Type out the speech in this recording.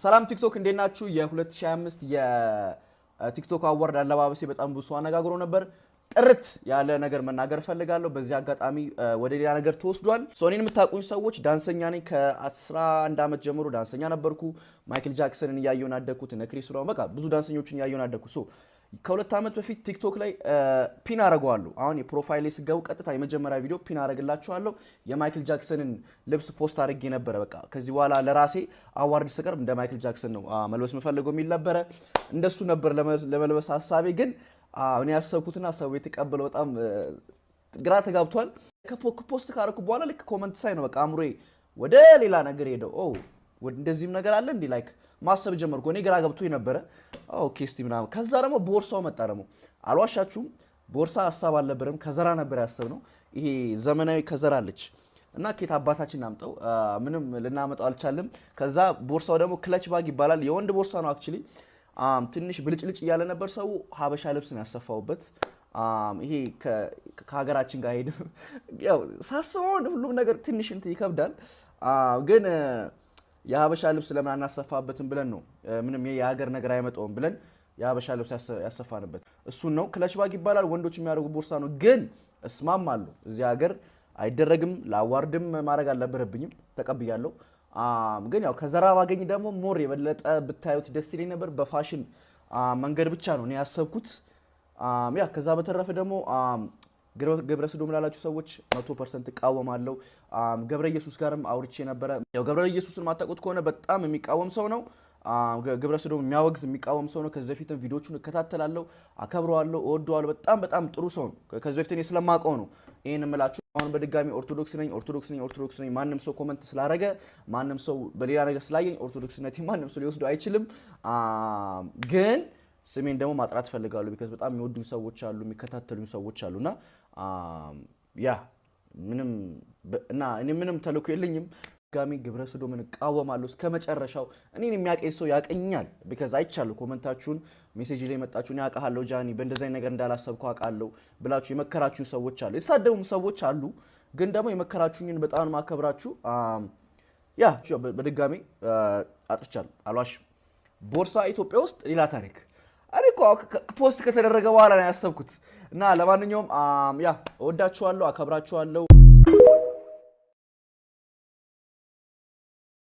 ሰላም ቲክቶክ እንዴት ናችሁ? የ2025 የቲክቶክ አዋርድ አለባበሴ በጣም ብዙ አነጋግሮ ነበር። ጥርት ያለ ነገር መናገር ፈልጋለሁ። በዚህ አጋጣሚ ወደ ሌላ ነገር ተወስዷል። ሶኒን የምታውቁኝ ሰዎች ዳንሰኛ ነኝ። ከ11 ዓመት ጀምሮ ዳንሰኛ ነበርኩ። ማይክል ጃክሰንን እያየውን አደግኩት። እነ ክሪስ ብራውን በቃ ብዙ ዳንሰኞችን እያየውን አደግኩ። ከሁለት ዓመት በፊት ቲክቶክ ላይ ፒን አረጋዋለሁ። አሁን የፕሮፋይል ስገቡ ቀጥታ የመጀመሪያ ቪዲዮ ፒን አረግላችኋለሁ። የማይክል ጃክሰንን ልብስ ፖስት አድርጌ ነበረ። በቃ ከዚህ በኋላ ለራሴ አዋርድ ስቀርብ እንደ ማይክል ጃክሰን ነው መልበስ የምፈልገው የሚል ነበረ። እንደሱ ነበር ለመልበስ ሀሳቤ። ግን እኔ ያሰብኩትና ሰው የተቀበለው በጣም ግራ ተጋብቷል። ከፖስት ካረኩ በኋላ ልክ ኮመንት ሳይ ነው በቃ አምሮዬ ወደ ሌላ ነገር ሄደው እንደዚህም ነገር አለ እንዲ ላይክ ማሰብ ጀመርኩ። እኔ ግራ ገብቶኝ ነበረ። ኦኬ እስቲ ምናምን ከዛ ደግሞ ቦርሳው መጣ። ደግሞ አልዋሻችሁም ቦርሳ ሀሳብ አልነበረም፣ ከዘራ ነበር ያሰብነው። ይሄ ዘመናዊ ከዘራ አለች እና ኬት አባታችን ናምጠው ምንም ልናመጣው አልቻለም። ከዛ ቦርሳው ደግሞ ክለች ባግ ይባላል። የወንድ ቦርሳ ነው አክቹሊ። ትንሽ ብልጭልጭ እያለ ነበር። ሰው ሀበሻ ልብስ ነው ያሰፋውበት። ይሄ ከሀገራችን ጋር ሄድ ያው ሳስበው ሁሉም ነገር ትንሽ እንትን ይከብዳል ግን የሀበሻ ልብስ ለምን አናሰፋበትም ብለን ነው። ምንም የሀገር ነገር አይመጣውም ብለን የሀበሻ ልብስ ያሰፋንበት እሱን ነው። ክለች ባግ ይባላል። ወንዶች የሚያደርጉ ቦርሳ ነው። ግን እስማማለሁ እዚህ ሀገር አይደረግም። ለአዋርድም ማድረግ አልነበረብኝም፣ ተቀብያለሁ። ግን ያው ከዘራ ባገኝ ደግሞ ሞር የበለጠ ብታዩት ደስ ይለኝ ነበር። በፋሽን መንገድ ብቻ ነው እኔ ያሰብኩት። ያ ከዛ በተረፈ ደግሞ ገብረ ሰዶም ላላችሁ ሰዎች 100% እቃወማለሁ። ገብረ ኢየሱስ ጋርም አውርቼ ነበረ። ያው ገብረ ኢየሱስን ማታውቁት ከሆነ በጣም የሚቃወም ሰው ነው። ገብረ ሰዶም የሚያወግዝ የሚቃወም ሰው ነው። ከዚህ በፊትም ቪዲዮቹን እከታተላለሁ፣ አከብረዋለሁ፣ እወደዋለሁ። በጣም ጥሩ ሰው ነው። ከዚህ በፊት እኔ ስለማውቀው ነው ይሄን እምላችሁ። አሁን በድጋሚ ኦርቶዶክስ ነኝ። ማንም ሰው ኮመንት ስላደረገ ማንም ሰው በሌላ ነገር ስላየኝ ኦርቶዶክስነቴ ማንም ሰው ሊወስደው አይችልም። ግን ስሜን ደግሞ ማጥራት ፈልጋለሁ። ቢካዝ በጣም የሚወዱኝ ሰዎች አሉ፣ የሚከታተሉኝ ሰዎች አሉና ያ ምንም እና እኔ ምንም ተልእኮ የለኝም። ጋሚ ግብረ ሰዶምን እቃወማለሁ እስከ መጨረሻው። እኔን የሚያቀኝ ሰው ያቀኛል። ቢካዝ አይቻለሁ ኮመንታችሁን፣ ሜሴጅ ላይ መጣችሁን ያውቃለሁ ጃኒ በእንደዚህ ነገር እንዳላሰብኩ አውቃለሁ ብላችሁ የመከራችሁን ሰዎች አሉ፣ የተሳደቡም ሰዎች አሉ። ግን ደግሞ የመከራችሁኝን በጣም ማከብራችሁ። ያ በድጋሚ አጥፍቻለሁ፣ አልዋሽም። ቦርሳ ኢትዮጵያ ውስጥ ሌላ ታሪክ። እኔ እኮ ፖስት ከተደረገ በኋላ ነው ያሰብኩት። እና ለማንኛውም ያ እወዳችኋለሁ፣ አከብራችኋለሁ።